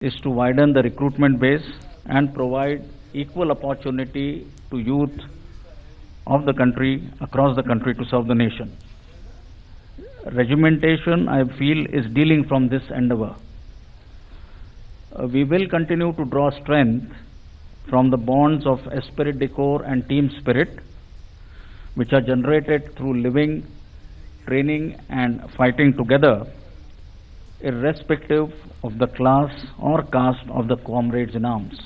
is to widen the recruitment base and provide equal opportunity to youth of the country, across the country, to serve the nation. Regimentation, I feel, is dealing from this endeavor. We will continue to draw strength from the bonds of esprit de corps and team spirit, which are generated through living, training and fighting together, irrespective of the class or caste of the comrades in arms.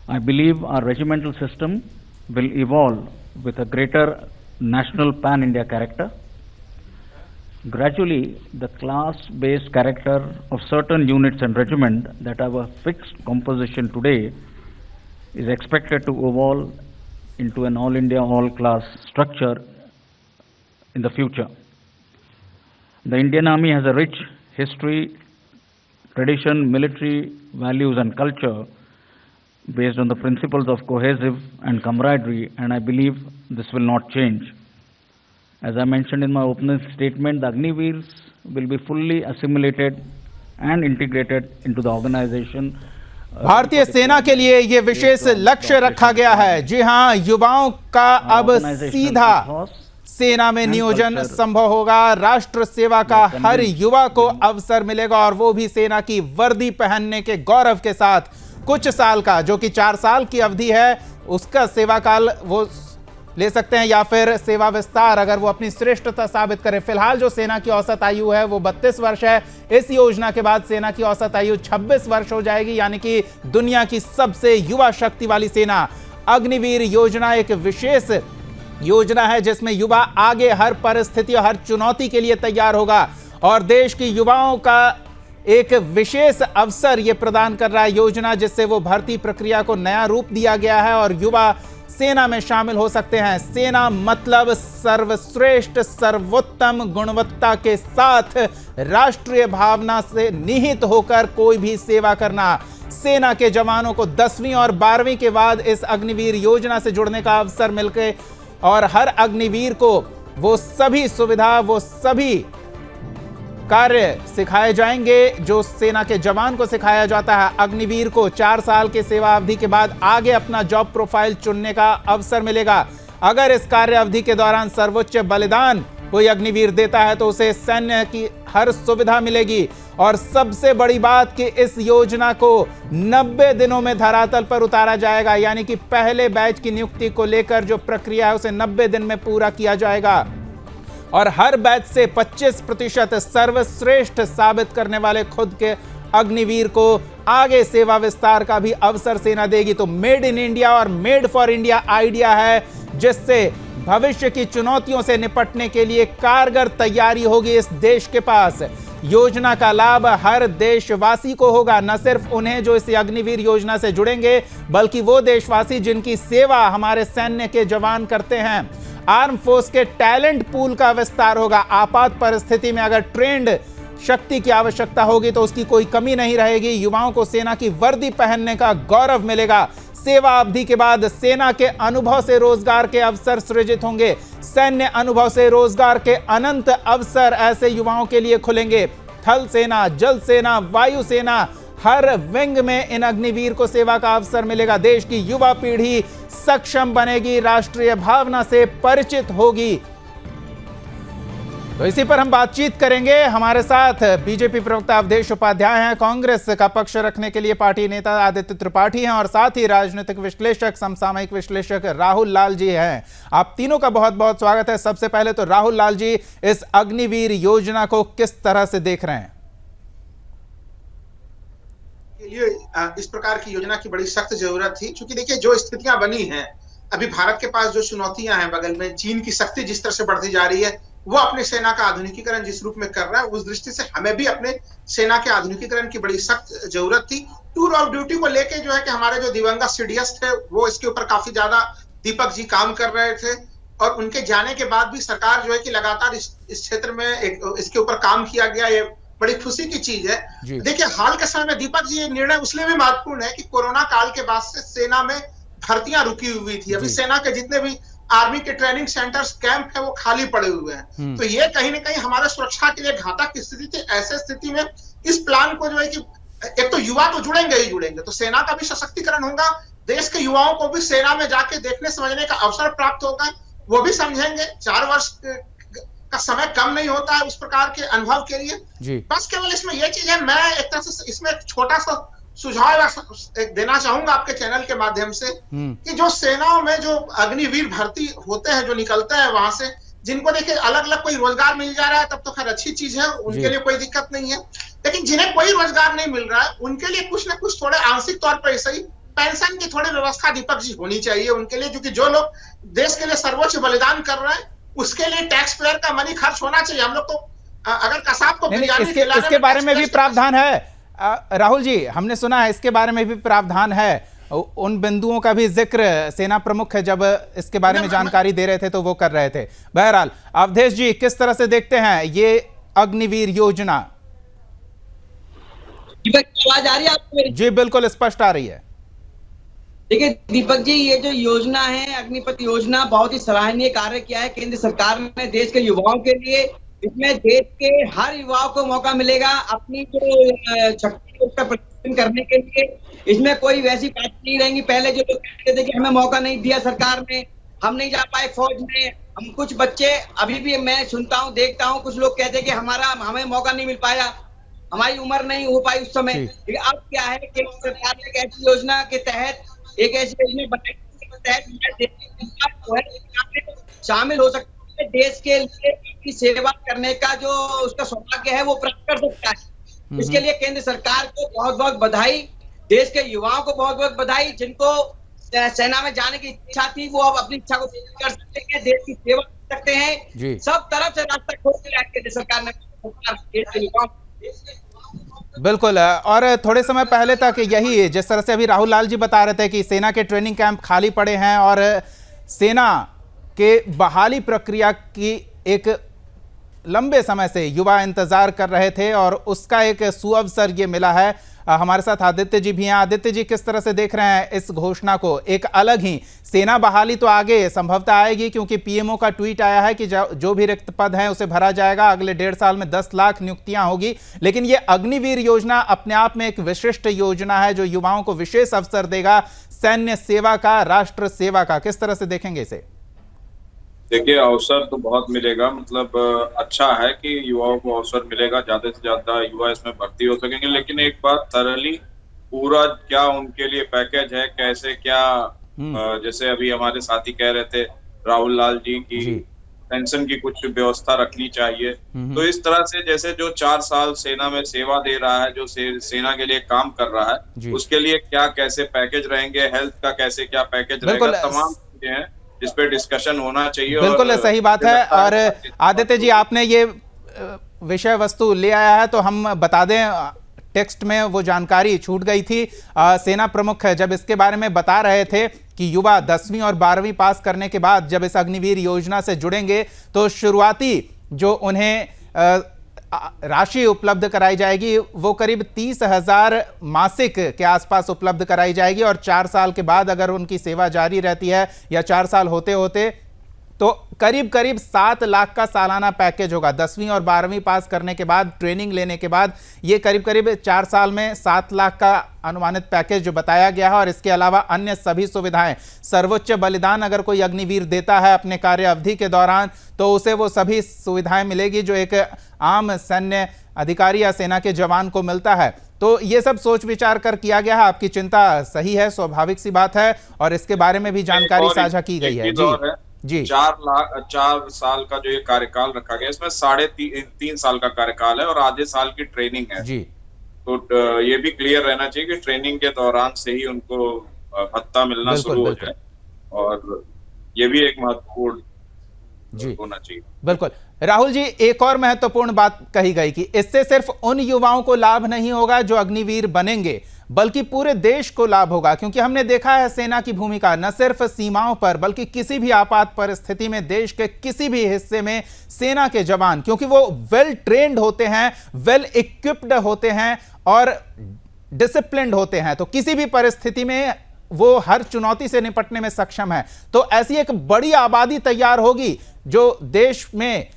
I believe our regimental system will evolve with a greater national pan-India character. Gradually, the class-based character of certain units and regiments that have a fixed composition today is expected to evolve into an all-India, all-class structure in the future. The Indian Army has a rich history, tradition, military values and culture based on the principles of cohesive and camaraderie, and I believe this will not change. As I mentioned in my opening statement, the Agniveers will be fully assimilated and integrated into the organization. भारतीय सेना के लिए ये विशेष लक्ष्य रखा गया है। जी हां, युवाओं का अब सीधा सेना में नियोजन संभव होगा। राष्ट्र सेवा का हर युवा को अवसर मिलेगा और वो भी सेना की वर्दी पहनने के गौरव के साथ। कुछ साल का, जो कि 4 साल की अवधि है, उसका सेवा काल वो ले सकते हैं या फिर सेवा विस्तार अगर वो अपनी श्रेष्ठता साबित करें। फिलहाल जो सेना की औसत आयु है वो 32 वर्ष है। इस योजना के बाद सेना की औसत आयु 26 वर्ष हो जाएगी, यानी कि दुनिया की सबसे युवा शक्ति वाली सेना। अग्निवीर योजना एक विशेष योजना है जिसमें युवा आगे हर परिस्थिति और हर चुनौती के लिए तैयार होगा और देश की युवाओं का एक विशेष अवसर ये प्रदान कर रहा है योजना, जिससे वो भर्ती प्रक्रिया को नया रूप दिया गया है और युवा सेना में शामिल हो सकते हैं। सेना मतलब सर्वश्रेष्ठ, सर्वोत्तम गुणवत्ता के साथ राष्ट्रीय भावना से निहित होकर कोई भी सेवा करना। सेना के जवानों को 10वीं और 12वीं के बाद इस अग्निवीर योजना से जुड़ने का अवसर मिलकर और हर अग्निवीर को वो सभी सुविधा, वो सभी कार्य सिखाए जाएंगे जो सेना के जवान को सिखाया जाता है। अग्निवीर को 4 साल के सेवा अवधि के बाद आगे अपना जॉब प्रोफाइल चुनने का अवसर मिलेगा। अगर इस कार्य अवधि के दौरान सर्वोच्च बलिदान कोई अग्निवीर देता है तो उसे सैन्य की हर सुविधा मिलेगी और सबसे बड़ी बात कि इस योजना को 90 दिनों में धरातल पर उतारा जाएगा, यानी कि पहले बैच की नियुक्ति को लेकर जो प्रक्रिया है उसे 90 दिन में पूरा किया जाएगा और हर बैच से 25% सर्वश्रेष्ठ साबित करने वाले खुद के अग्निवीर को आगे सेवा विस्तार का भी अवसर सेना देगी। तो मेड इन इंडिया और मेड फॉर इंडिया आइडिया है जिससे भविष्य की चुनौतियों से निपटने के लिए कारगर तैयारी होगी इस देश के पास। योजना का लाभ हर देशवासी को होगा, न सिर्फ उन्हें जो इस अग्निवीर योजना से जुड़ेंगे बल्कि वो देशवासी जिनकी सेवा हमारे सैन्य के जवान करते हैं। आर्म फोर्स के टैलेंट पूल का विस्तार होगा। आपात परिस्थिति में अगर ट्रेंड शक्ति की आवश्यकता होगी तो उसकी कोई कमी नहीं रहेगी। युवाओं को सेना की वर्दी पहनने का गौरव मिलेगा। सेवा अवधि के बाद सेना के अनुभव से रोजगार के अवसर सृजित होंगे। सैन्य अनुभव से रोजगार के अनंत अवसर ऐसे युवाओं के लिए खुलेंगे। थल सेना, जल सेना, वायु सेना, हर विंग में इन अग्निवीर को सेवा का अवसर मिलेगा। देश की युवा पीढ़ी सक्षम बनेगी, राष्ट्रीय भावना से परिचित होगी। तो इसी पर हम बातचीत करेंगे। हमारे साथ बीजेपी प्रवक्ता अवधेश उपाध्याय हैं, कांग्रेस का पक्ष रखने के लिए पार्टी नेता आदित्य त्रिपाठी हैं और साथ ही राजनीतिक विश्लेषक, समसामयिक विश्लेषक राहुल लाल जी हैं। आप तीनों का बहुत बहुत स्वागत है। सबसे पहले तो राहुल लाल जी, इस अग्निवीर योजना को किस तरह से देख रहे हैं? के लिए इस प्रकार की योजना की बड़ी सख्त जरूरत थी, क्योंकि देखिए जो स्थितियां बनी हैं, अभी भारत के पास जो चुनौतियां हैं, बगल में चीन की शक्ति जिस तरह से बढ़ती जा रही है, वो अपने सेना का आधुनिकीकरण जिस रूप में कर रहा है, उस दृष्टि से हमें भी अपने सेना के आधुनिकीकरण की बड़ी सख्त जरूरत थी। टूर ऑफ ड्यूटी को लेके जो है कि हमारे जो दिवंगत सीडीएस थे वो इसके ऊपर काफी ज्यादा दीपक जी काम कर रहे थे और उनके जाने के बाद भी सरकार जो है कि लगातार इस क्षेत्र में इसके ऊपर काम किया गया। ये बड़ी खुशी की चीज है। देखिए हाल के समय में दीपक जी ये निर्णय उसलिए भी महत्वपूर्ण है कि कोरोना काल के बाद से सेना में भर्तियां रुकी हुई थी। अभी सेना के जितने भी आर्मी के ट्रेनिंग सेंटर्स, कैंप है, वो खाली पड़े हुए हैं। तो ये कहीं ना कहीं हमारे सुरक्षा के लिए घातक स्थिति थी। ऐसे स्थिति में इस प्लान को जो है कि एक तो युवा तो जुड़ेंगे ही जुड़ेंगे, तो सेना का भी सशक्तिकरण होगा, देश के युवाओं को भी सेना में जाके देखने समझने का अवसर प्राप्त होगा, वो भी समझेंगे। 4 वर्ष का समय कम नहीं होता है उस प्रकार के अनुभव के लिए जी। बस केवल इसमें यह चीज है, मैं एक तरह से इसमें एक छोटा सा सुझाव देना चाहूंगा आपके चैनल के माध्यम से कि जो सेनाओं में जो अग्निवीर भर्ती होते हैं, जो निकलते हैं वहां से, जिनको देखिए अलग अलग कोई रोजगार मिल जा रहा है तब तो खैर अच्छी चीज है, उनके लिए कोई दिक्कत नहीं है। लेकिन जिन्हें कोई रोजगार नहीं मिल रहा है उनके लिए कुछ ना कुछ थोड़े आंशिक तौर पर ऐसे ही पेंशन की थोड़ी व्यवस्था दीपक जी होनी चाहिए उनके लिए, क्योंकि जो लोग देश के लिए सर्वोच्च बलिदान कर रहे हैं उसके लिए टैक्स पेयर का मनी खर्च होना चाहिए। हम लोग तो अगर कसाब को इसके बारे में भी प्रावधान है राहुल जी, हमने सुना है इसके बारे में भी प्रावधान है, उन बिंदुओं का भी जिक्र सेना प्रमुख जब इसके बारे में जानकारी दे रहे थे तो वो कर रहे थे। बहरहाल अवधेश जी, किस तरह से देखते हैं ये अग्निवीर योजना? आवाज आ रही है आपको? जी बिल्कुल स्पष्ट आ रही है। देखिए दीपक जी, ये जो योजना है अग्निपथ योजना, बहुत ही सराहनीय कार्य किया है केंद्र सरकार ने देश के युवाओं के लिए। इसमें देश के हर युवाओं को मौका मिलेगा अपनी जो शक्ति उसका प्रदर्शन करने के लिए। इसमें कोई वैसी बात नहीं रहेंगी, पहले जो लोग कहते थे कि हमें मौका नहीं दिया सरकार ने, हम नहीं जा पाए फौज में, हम कुछ बच्चे अभी भी मैं सुनता हूँ देखता हूँ कुछ लोग कहते हैं कि हमें मौका नहीं मिल पाया, हमारी उम्र नहीं हो पाई उस समय। लेकिन अब क्या है, केंद्र सरकार ने एक ऐसी योजना के तहत एक ऐसी योजना बनाई शामिल हो सकता है, देश के लिए सेवा करने का जो उसका सौभाग्य है वो प्राप्त कर सकता है। इसके लिए केंद्र सरकार को बहुत बहुत बधाई, देश के युवाओं को बहुत बहुत बधाई। जिनको सेना में जाने की इच्छा थी वो अब अपनी इच्छा को पूरी कर सकते हैं, देश की सेवा कर सकते हैं। सब तरफ से रास्ता खोल दिया है केंद्र सरकार ने देश के युवाओं। बिल्कुल, और थोड़े समय पहले तक यही जिस तरह से अभी राहुल लाल जी बता रहे थे कि सेना के ट्रेनिंग कैंप खाली पड़े हैं और सेना के बहाली प्रक्रिया की एक लंबे समय से युवा इंतजार कर रहे थे और उसका एक सुअवसर ये मिला है। हमारे साथ आदित्य जी भी हैं। आदित्य जी, किस तरह से देख रहे हैं इस घोषणा को? एक अलग ही सेना बहाली तो आगे संभवतः आएगी क्योंकि पीएमओ का ट्वीट आया है कि जो भी रिक्त पद हैं उसे भरा जाएगा, अगले 1.5 साल में 10 लाख नियुक्तियां होगी। लेकिन ये अग्निवीर योजना अपने आप में एक विशिष्ट योजना है जो युवाओं को विशेष अवसर देगा सैन्य सेवा का, राष्ट्र सेवा का। किस तरह से देखेंगे इसे? देखिए, अवसर तो बहुत मिलेगा, मतलब अच्छा है कि युवाओं को अवसर मिलेगा, ज्यादा से ज्यादा युवा इसमें भर्ती हो सकेंगे। लेकिन एक बात थरली पूरा क्या उनके लिए पैकेज है, कैसे क्या, जैसे अभी हमारे साथी कह रहे थे राहुल लाल जी की पेंशन की कुछ व्यवस्था रखनी चाहिए। तो इस तरह से जैसे जो 4 साल सेना में सेवा दे रहा है, जो सेना के लिए काम कर रहा है, उसके लिए क्या कैसे पैकेज रहेंगे, हेल्थ का कैसे क्या पैकेज रहेगा, तमाम चीजें हैं जिस पे डिस्कशन होना चाहिए। बिल्कुल सही बात है। और आदित्य जी, आपने ये विषय वस्तु ले आया है तो हम बता दें, टेक्स्ट में वो जानकारी छूट गई थी। सेना प्रमुख जब इसके बारे में बता रहे थे कि युवा 10वीं और 12वीं पास करने के बाद जब इस अग्निवीर योजना से जुड़ेंगे तो शुरुआती जो उन्हें राशि उपलब्ध कराई जाएगी वो करीब 30,000 मासिक के आसपास उपलब्ध कराई जाएगी। और 4 साल के बाद अगर उनकी सेवा जारी रहती है या 4 साल होते होते तो करीब 7 लाख का सालाना पैकेज होगा। 10वीं और 12वीं पास करने के बाद, ट्रेनिंग लेने के बाद ये करीब 4 साल में 7 लाख का अनुमानित पैकेज जो बताया गया है। और इसके अलावा अन्य सभी सुविधाएं, सर्वोच्च बलिदान अगर कोई अग्निवीर देता है अपने कार्य अवधि के दौरान तो उसे वो सभी सुविधाएं मिलेगी जो एक आम सैन्य अधिकारी या सेना के जवान को मिलता है। तो ये सब सोच विचार कर किया गया है। आपकी चिंता सही है, स्वाभाविक सी बात है, और इसके बारे में भी जानकारी साझा की गई है। जी 4 साल का जो ये कार्यकाल रखा गया, इसमें 3.5 साल का कार्यकाल है और आधे साल की ट्रेनिंग है जी। तो ये भी क्लियर रहना चाहिए कि ट्रेनिंग के दौरान से ही उनको भत्ता मिलना शुरू हो जाए, और ये भी एक महत्वपूर्ण होना चाहिए। बिल्कुल राहुल जी, एक और महत्वपूर्ण बात कही गई कि इससे सिर्फ उन युवाओं को लाभ नहीं होगा जो अग्निवीर बनेंगे, बल्कि पूरे देश को लाभ होगा। क्योंकि हमने देखा है सेना की भूमिका न सिर्फ सीमाओं पर बल्कि किसी भी आपात परिस्थिति में देश के किसी भी हिस्से में सेना के जवान, क्योंकि वो वेल ट्रेन्ड होते हैं, वेल इक्विप्ड होते हैं और डिसिप्लिन्ड होते हैं, तो किसी भी परिस्थिति में वो हर चुनौती से निपटने में सक्षम है। तो ऐसी एक बड़ी आबादी तैयार होगी जो देश में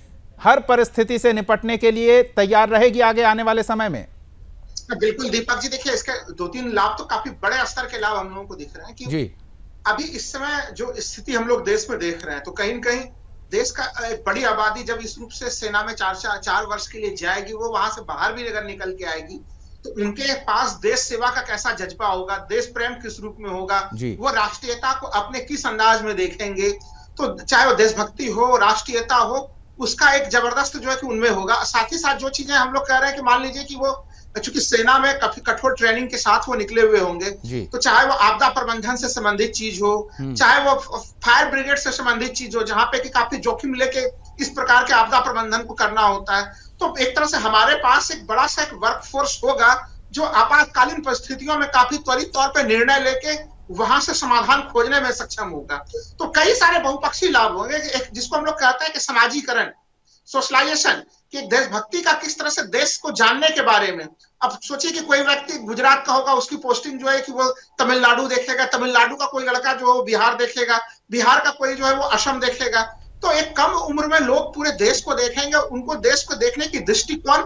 हर परिस्थिति से निपटने के लिए तैयार रहेगी आगे आने वाले समय में। बिल्कुल दीपक जी, देखिए इसके 2-3 लाभ तो काफी बड़े स्तर के लाभ हम लोगों को दिख रहे हैं कि जी अभी इस समय जो स्थिति हम लोग देश में देख रहे हैं, तो कहीं न कहीं देश का एक बड़ी आबादी जब इस रूप से सेना में 4 वर्ष के लिए जाएगी, वो वहां से बाहर भी अगर निकल के आएगी, तो उनके पास देश सेवा का कैसा जज्बा होगा, देश प्रेम किस रूप में होगा, वो राष्ट्रीयता को अपने किस अंदाज में देखेंगे, तो चाहे वो देशभक्ति हो, राष्ट्रीयता हो, उसका एक जबरदस्त जो है कि उनमें होगा। साथ ही साथ जो चीजें हम लोग कह रहे हैं कि मान लीजिए कि वो चूंकि सेना में काफी कठोर ट्रेनिंग के साथ वो निकले हुए होंगे, तो चाहे वो आपदा प्रबंधन से संबंधित चीज हो, चाहे वो फायर ब्रिगेड से संबंधित चीज हो, जहां पे कि काफी जोखिम लेके इस प्रकार के आपदा प्रबंधन को करना होता है, तो एक तरह से हमारे पास एक बड़ा सा एक वर्कफोर्स होगा जो आपातकालीन परिस्थितियों में काफी त्वरित तौर पर निर्णय लेके वहां से समाधान खोजने में सक्षम होगा। तो कई सारे बहुपक्षीय लाभ होंगे, एक जिसको हम लोग कहते हैं कि समाजीकरण, सोशलाइजेशन, कि देशभक्ति का किस तरह से देश को जानने के बारे में। अब सोचिए कि कोई व्यक्ति गुजरात का होगा, उसकी पोस्टिंग जो है कि वो तमिलनाडु देखेगा, तमिलनाडु का कोई लड़का जो है बिहार देखेगा, बिहार का कोई जो है वो असम देखेगा, तो एक कम उम्र में लोग पूरे देश को देखेंगे। उनको देश को देखने की दृष्टिकोण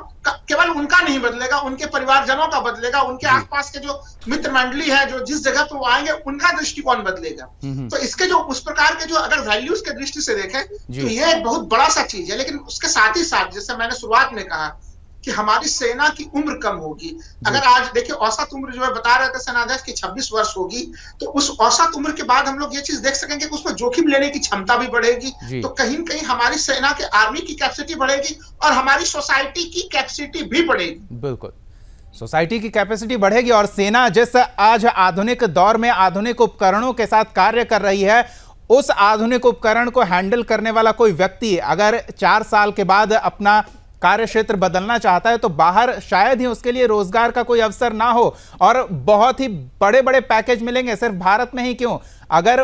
केवल उनका नहीं बदलेगा, उनके परिवारजनों का बदलेगा, उनके आसपास के जो मित्र मंडली है जो जिस जगह पे वो आएंगे उनका दृष्टिकोण बदलेगा। तो इसके जो उस प्रकार के जो अगर वैल्यूज के दृष्टि से देखें तो ये एक बहुत बड़ा सा चीज है। लेकिन उसके साथ ही साथ जैसे मैंने शुरुआत में कहा कि हमारी सेना की उम्र कम होगी। अगर आज देखिए औसत उम्र जो है बता रहे थे सेनाध्यक्ष की 26 वर्ष होगी, तो उस औसत उम्र के बाद हम लोग ये चीज देख सकेंगे कि उसमें जोखिम लेने की क्षमता भी बढ़ेगी, तो कहीं न कहीं हमारी सेना के आर्मी की कैपेसिटी बढ़ेगी और हमारी सोसाइटी की कैपेसिटी भी बढ़ेगी। बिल्कुल, सोसाइटी की कैपेसिटी बढ़ेगी और सेना जिस आज आधुनिक दौर में आधुनिक उपकरणों के साथ कार्य कर रही है, उस आधुनिक उपकरण को हैंडल करने वाला कोई व्यक्ति अगर 4 साल के बाद अपना कार्य क्षेत्र बदलना चाहता है तो बाहर शायद ही उसके लिए रोजगार का कोई अवसर ना हो और बहुत ही बड़े बड़े पैकेज मिलेंगे। सिर्फ भारत में ही क्यों, अगर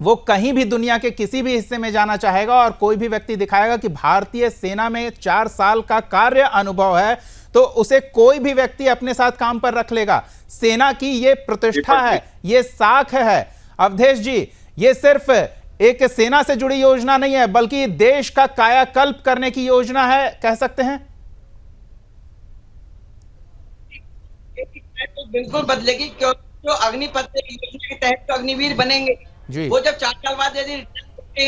वो कहीं भी दुनिया के किसी भी हिस्से में जाना चाहेगा और कोई भी व्यक्ति दिखाएगा कि भारतीय सेना में 4 साल का कार्य अनुभव है, तो उसे कोई भी व्यक्ति अपने साथ काम पर रख लेगा। सेना की ये प्रतिष्ठा है, ये साख है। अवधेश जी, ये सिर्फ एक सेना से जुड़ी योजना नहीं है बल्कि देश का कायाकल्प करने की योजना है, कह सकते हैं। तो बिल्कुल बदलेगी, क्योंकि जो अग्निपथ योजना के तहत तो अग्निवीर बनेंगे, वो जब 4 साल बाद यदि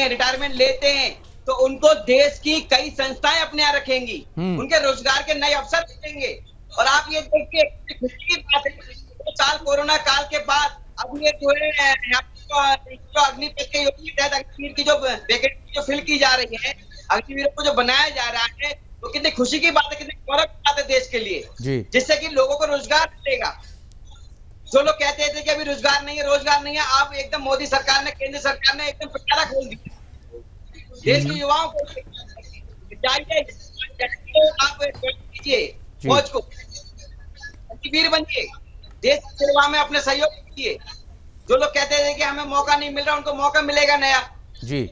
रिटायरमेंट लेते हैं तो उनको देश की कई संस्थाएं अपने यहाँ रखेंगी, उनके रोजगार के नए अवसर देंगे। और आप ये देखिए खुशी की बात है, 2 साल कोरोना काल के बाद अब ये जो है जो अग्निपथ के योजना के तहत अग्निवीर की जो वैकेंसी जो फिल की जा रही है, अग्निवीरों को जो बनाया जा रहा है, तो कितनी खुशी की बात है, कितनी गौरव की बात है देश के लिए, जिससे कि लोगों को रोजगार मिलेगा। जो लोग कहते थे कि अभी रोजगार नहीं है, रोजगार नहीं है, आप एकदम मोदी सरकार ने, केंद्र सरकार ने एकदम पिटारा खोल दिया देश के युवाओं को। आप कीजिए फौज को, अग्निवीर बनिए, देश की सेवा में अपने सहयोग कीजिए। जो लोग कहते थे कि हमें मौका नहीं मिल रहा, उनको मौका मिलेगा नया। जी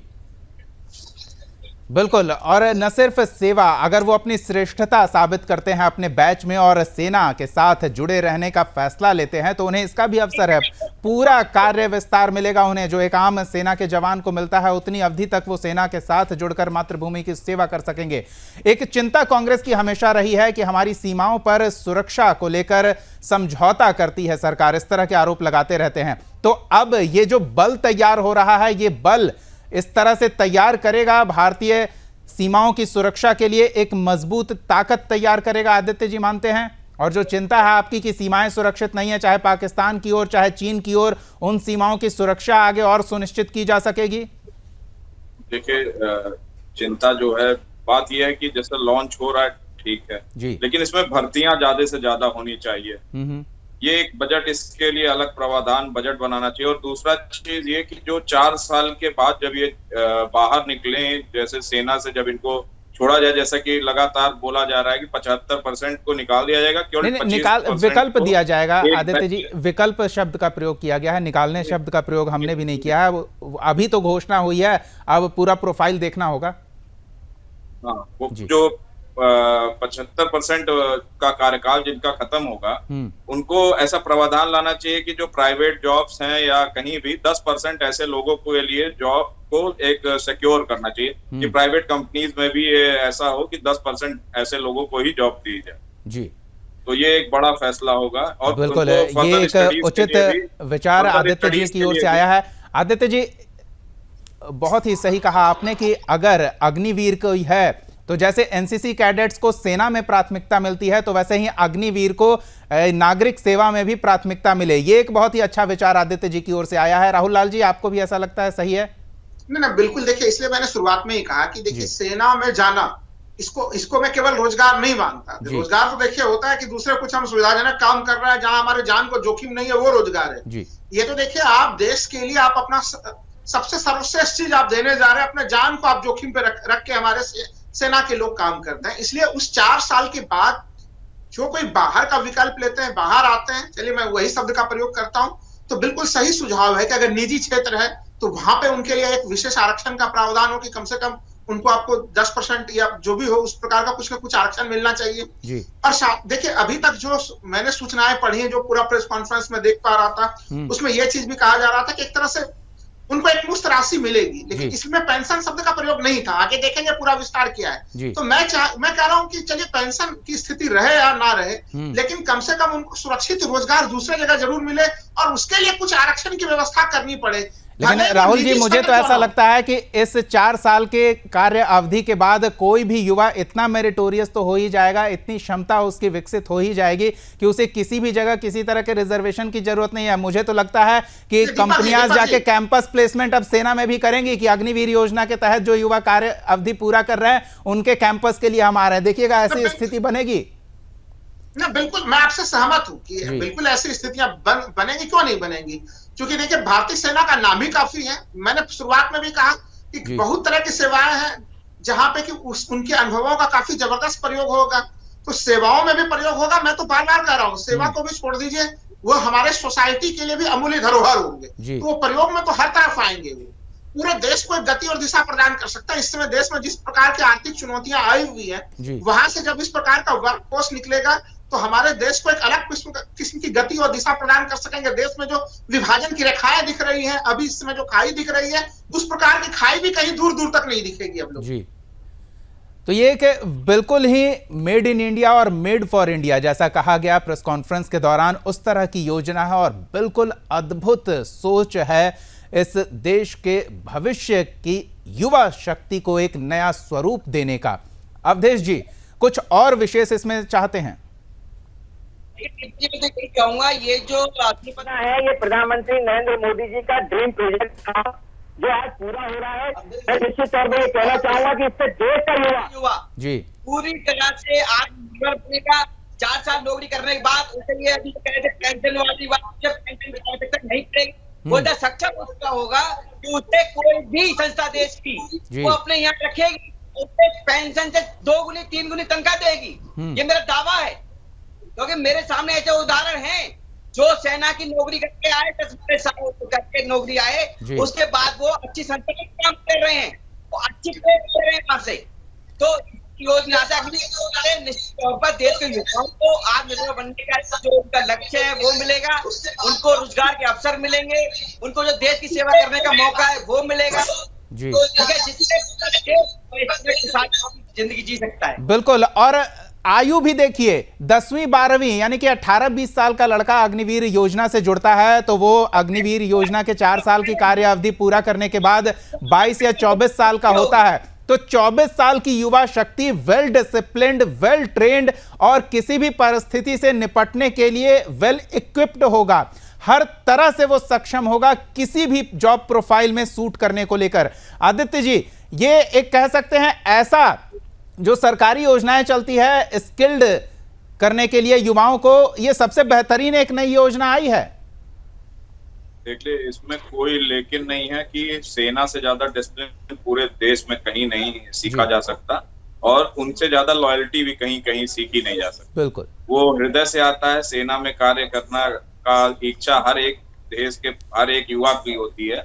बिल्कुल, और न सिर्फ सेवा, अगर वो अपनी श्रेष्ठता साबित करते हैं अपने बैच में और सेना के साथ जुड़े रहने का फैसला लेते हैं तो उन्हें इसका भी अवसर है, पूरा कार्य विस्तार मिलेगा उन्हें जो एक आम सेना के जवान को मिलता है। उतनी अवधि तक वो सेना के साथ जुड़कर मातृभूमि की सेवा कर सकेंगे। एक चिंता कांग्रेस की हमेशा रही है कि हमारी सीमाओं पर सुरक्षा को लेकर समझौता करती है सरकार, इस तरह के आरोप लगाते रहते हैं। तो अब ये जो बल तैयार हो रहा है, ये बल इस तरह से तैयार करेगा, भारतीय सीमाओं की सुरक्षा के लिए एक मजबूत ताकत तैयार करेगा, आदित्य जी मानते हैं? और जो चिंता है आपकी कि सीमाएं सुरक्षित नहीं है, चाहे पाकिस्तान की ओर चाहे चीन की ओर, उन सीमाओं की सुरक्षा आगे और सुनिश्चित की जा सकेगी? देखिए, चिंता जो है, बात यह है कि जैसे लॉन्च हो रहा है ठीक है जी, लेकिन इसमें भर्तियां ज्यादा से ज्यादा होनी चाहिए। ये एक बजट, इसके लिए अलग प्रावधान बजट बनाना चाहिए। और दूसरा चीज ये कि जो 4 साल के बाद जब ये बाहर निकले, जैसे सेना से जब इनको छोड़ा जाए, जैसा कि लगातार बोला जा रहा है कि 75% को निकाल दिया जाएगा, केवल विकल्प दिया जाएगा। आदित्य जी, विकल्प शब्द का प्रयोग किया गया है, निकालने शब्द का प्रयोग हमने भी नहीं किया है। अभी तो घोषणा हुई है, अब पूरा प्रोफाइल देखना होगा। हाँ, वो जो 75% का कार्यकाल जिनका खत्म होगा, उनको ऐसा प्रावधान लाना चाहिए कि जो प्राइवेट जॉब्स हैं या कहीं भी 10% ऐसे लोगों के लिए जॉब को एक सिक्योर करना चाहिए कि प्राइवेट कंपनीज में भी ये ऐसा हो कि 10% ऐसे लोगों को ही जॉब दी जाए। जी, तो ये एक बड़ा फैसला होगा। और बिल्कुल उनको ये further एक studies उचित के लिए भी- विचार further आदित्य जी studies की के ओर लिए से भी- आया है। आदित्य जी, बहुत ही सही कहा आपने कि अगर अग्निवीर कोई है तो जैसे एनसीसी कैडेट्स को सेना में प्राथमिकता मिलती है तो वैसे ही अग्निवीर को नागरिक सेवा में भी प्राथमिकता मिले। ये एक बहुत ही अच्छा विचार आदित्य जी की ओर से आया है। राहुल लाल जी, आपको भी ऐसा लगता है सही है? नहीं, बिल्कुल। देखिए, इसलिए मैंने शुरुआत में ही कहा कि देखिए, सेना में जाना इसको मैं केवल रोजगार नहीं मानता। रोजगार तो देखिए होता है कि दूसरे कुछ हम सुविधाजनक काम कर रहे हैं जहां हमारे जान को जोखिम नहीं है, वो रोजगार है। ये तो देखिए, आप देश के लिए आप अपना सबसे सर्वश्रेष्ठ चीज आप देने जा रहे हैं, अपने जान को आप जोखिम पे रख के हमारे सेना के लोग काम करते हैं। इसलिए उस 4 साल के बाद जो कोई बाहर का विकल्प लेते हैं, बाहर आते हैं, चलिए मैं वही शब्द का प्रयोग करता हूं, तो बिल्कुल सही सुझाव है कि अगर निजी क्षेत्र है तो वहां पे उनके लिए एक विशेष आरक्षण का प्रावधान हो कि कम से कम उनको आपको 10% या जो भी हो उस प्रकार का कुछ ना कुछ आरक्षण मिलना चाहिए। और देखिए, अभी तक जो मैंने सूचनाएं पढ़ी हैं, जो पूरा प्रेस कॉन्फ्रेंस में देख पा रहा था, उसमें यह चीज भी कहा जा रहा था कि एक तरह से उनको एक मुफ्त राशि मिलेगी, लेकिन इसमें पेंशन शब्द का प्रयोग नहीं था। आगे देखेंगे पूरा विस्तार किया है। तो मैं कह रहा हूं कि चलिए पेंशन की स्थिति रहे या ना रहे, लेकिन कम से कम उनको सुरक्षित रोजगार दूसरे जगह जरूर मिले और उसके लिए कुछ आरक्षण की व्यवस्था करनी पड़े। लेकिन राहुल जी, मुझे तो ऐसा लगता है कि इस 4 साल के कार्य अवधि के बाद कोई भी युवा इतना मेरिटोरियस तो हो ही जाएगा, इतनी क्षमता उसकी विकसित हो ही जाएगी कि उसे किसी भी जगह किसी तरह के रिजर्वेशन की जरूरत नहीं है। मुझे तो लगता है कि कंपनियां जाके कैंपस प्लेसमेंट अब सेना में भी करेंगी कि अग्निवीर योजना के तहत जो युवा कार्य अवधि पूरा कर रहे हैं उनके कैंपस के लिए हम आ रहे हैं। देखिएगा ऐसी स्थिति बनेगी ना। बिल्कुल, मैं आपसे सहमत हूं कि बिल्कुल ऐसी स्थितियां बनेंगी। क्यों नहीं बनेंगी? क्योंकि देखिए, भारतीय सेना का नाम ही काफी है। मैंने शुरुआत में भी कहा कि बहुत तरह की सेवाएं हैं जहां पे कि उनके अनुभवों का काफी जबरदस्त प्रयोग होगा, तो सेवाओं में भी प्रयोग होगा। मैं तो बार बार कह रहा हूं, सेवा को भी छोड़ दीजिए, वो हमारे सोसाइटी के लिए भी अमूल्य धरोहर होंगे। तो वो प्रयोग में तो हर तरफ आएंगे, वो पूरे देश को एक गति और दिशा प्रदान कर सकता है। इस समय देश में जिस प्रकार की आर्थिक चुनौतियां आई हुई है, वहां से जब इस प्रकार का वर्कफोर्स निकलेगा तो हमारे देश को एक अलग किस्म की गति और दिशा प्रदान कर सकेंगे। देश में जो विभाजन की रेखाएं दिख रही हैं, अभी इस समय जो खाई दिख रही है, उस प्रकार की खाई भी कहीं दूर दूर तक नहीं दिखेगी अब लोग। तो ये कि बिल्कुल ही मेड इन इंडिया और मेड फॉर इंडिया जैसा कहा गया प्रेस कॉन्फ्रेंस के दौरान, उस तरह की योजना है और बिल्कुल अद्भुत सोच है इस देश के भविष्य की युवा शक्ति को एक नया स्वरूप देने का। अवधेश जी, कुछ और विशेष इसमें चाहते हैं? कहूंगा, ये जो अग्निपथ है ये प्रधानमंत्री नरेंद्र मोदी जी का ड्रीम प्रोजेक्ट था जो आज पूरा हो रहा है। मैं निश्चित तौर पर कहना चाहूंगा कि इससे देश का युवा पूरी तरह से आत्मनिर्भर बनेगा। 4 साल नौकरी करने के बाद उसे ये अभी कह रहे थे पेंशन वाली बात, जब पेंशन की आवश्यकता नहीं पड़ेगी, वो जब सक्षम हो चुका होगा कि उसे कोई भी संस्था देश की वो अपने यहाँ रखेगी, उसे पेंशन से 2 गुनी 3 गुनी तनख्वाह देगी। ये मेरा दावा है, क्योंकि मेरे सामने ऐसे उदाहरण हैं जो सेना की नौकरी करके आए, 10 साल करके नौकरी आए, उसके बाद वो अच्छी संस्था में काम कर रहे हैं, वो अच्छी पे कर रहे हैं वहां से। तो योजना से निश्चित तौर पर देश के युवाओं को आत्मनिर्भर बनने का जो उनका लक्ष्य है वो मिलेगा, उनको रोजगार के अवसर मिलेंगे, उनको जो देश की सेवा करने का मौका है वो मिलेगा, जिससे जिंदगी जी सकता है। बिल्कुल। और आयु भी देखिए, 10वीं 12वीं यानी कि 18-20 साल का लड़का अग्निवीर योजना से जुड़ता है तो वो अग्निवीर योजना के 4 साल की कार्य अवधि पूरा करने के बाद 22 या 24 साल का होता है। तो 24 साल की युवा शक्ति वेल डिसिप्लिन्ड, वेल ट्रेन्ड और किसी भी परिस्थिति से निपटने के लिए वेल इक्विप्ड होगा। हर तरह से वो सक्षम होगा किसी भी जॉब प्रोफाइल में सूट करने को लेकर। आदित्य जी, ये एक कह सकते हैं ऐसा जो सरकारी योजनाएं चलती है स्किल्ड करने के लिए युवाओं को, ये सबसे बेहतरीन एक नई योजना आई है। देखिए, इसमें कोई लेकिन नहीं है कि सेना से ज्यादा डिसिप्लिन पूरे देश में कहीं नहीं सीखा जा सकता और उनसे ज्यादा लॉयल्टी भी कहीं कहीं सीखी नहीं जा सकती। बिल्कुल, वो हृदय से आता है। सेना में कार्य करना का इच्छा हर एक देश के हर एक युवा की होती है।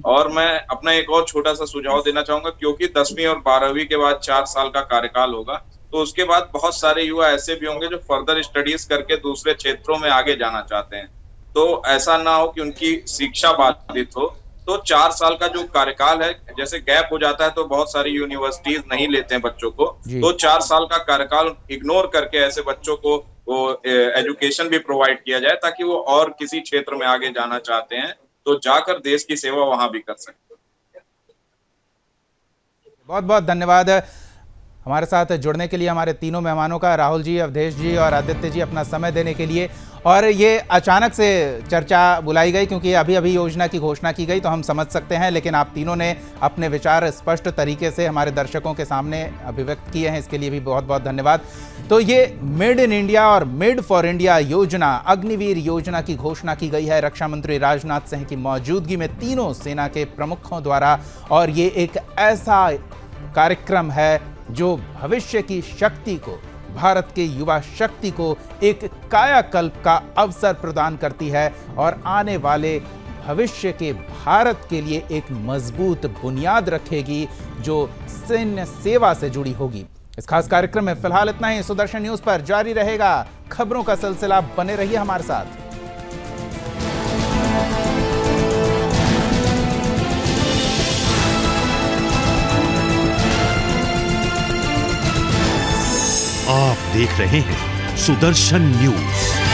और मैं अपना एक और छोटा सा सुझाव देना चाहूंगा, क्योंकि 10वीं और 12वीं के बाद 4 साल का कार्यकाल होगा, तो उसके बाद बहुत सारे युवा ऐसे भी होंगे जो फर्दर स्टडीज करके दूसरे क्षेत्रों में आगे जाना चाहते हैं। तो ऐसा ना हो कि उनकी शिक्षा बाधित हो। तो 4 साल का जो कार्यकाल है, जैसे गैप हो जाता है तो बहुत सारी यूनिवर्सिटीज नहीं लेते हैं बच्चों को, तो 4 साल का कार्यकाल इग्नोर करके ऐसे बच्चों को वो एजुकेशन भी प्रोवाइड किया जाए, ताकि वो और किसी क्षेत्र में आगे जाना चाहते हैं तो जाकर देश की सेवा वहां भी कर सकते। बहुत बहुत धन्यवाद हमारे साथ जुड़ने के लिए हमारे तीनों मेहमानों का, राहुल जी, अवधेश जी और आदित्य जी, अपना समय देने के लिए। और ये अचानक से चर्चा बुलाई गई क्योंकि अभी अभी योजना की घोषणा की गई, तो हम समझ सकते हैं, लेकिन आप तीनों ने अपने विचार स्पष्ट तरीके से हमारे दर्शकों के सामने अभिव्यक्त किए हैं, इसके लिए भी बहुत बहुत धन्यवाद। तो ये मेड इन इंडिया और मेड फॉर इंडिया योजना, अग्निवीर योजना की घोषणा की गई है रक्षा मंत्री राजनाथ सिंह की मौजूदगी में तीनों सेना के प्रमुखों द्वारा। और ये एक ऐसा कार्यक्रम है जो भविष्य की शक्ति को, भारत के युवा शक्ति को एक कायाकल्प का अवसर प्रदान करती है और आने वाले भविष्य के भारत के लिए एक मजबूत बुनियाद रखेगी जो सैन्य सेवा से जुड़ी होगी। इस खास कार्यक्रम में फिलहाल इतना ही। सुदर्शन न्यूज पर जारी रहेगा खबरों का सिलसिला, बने रहिए हमारे साथ। आप देख रहे हैं सुदर्शन न्यूज।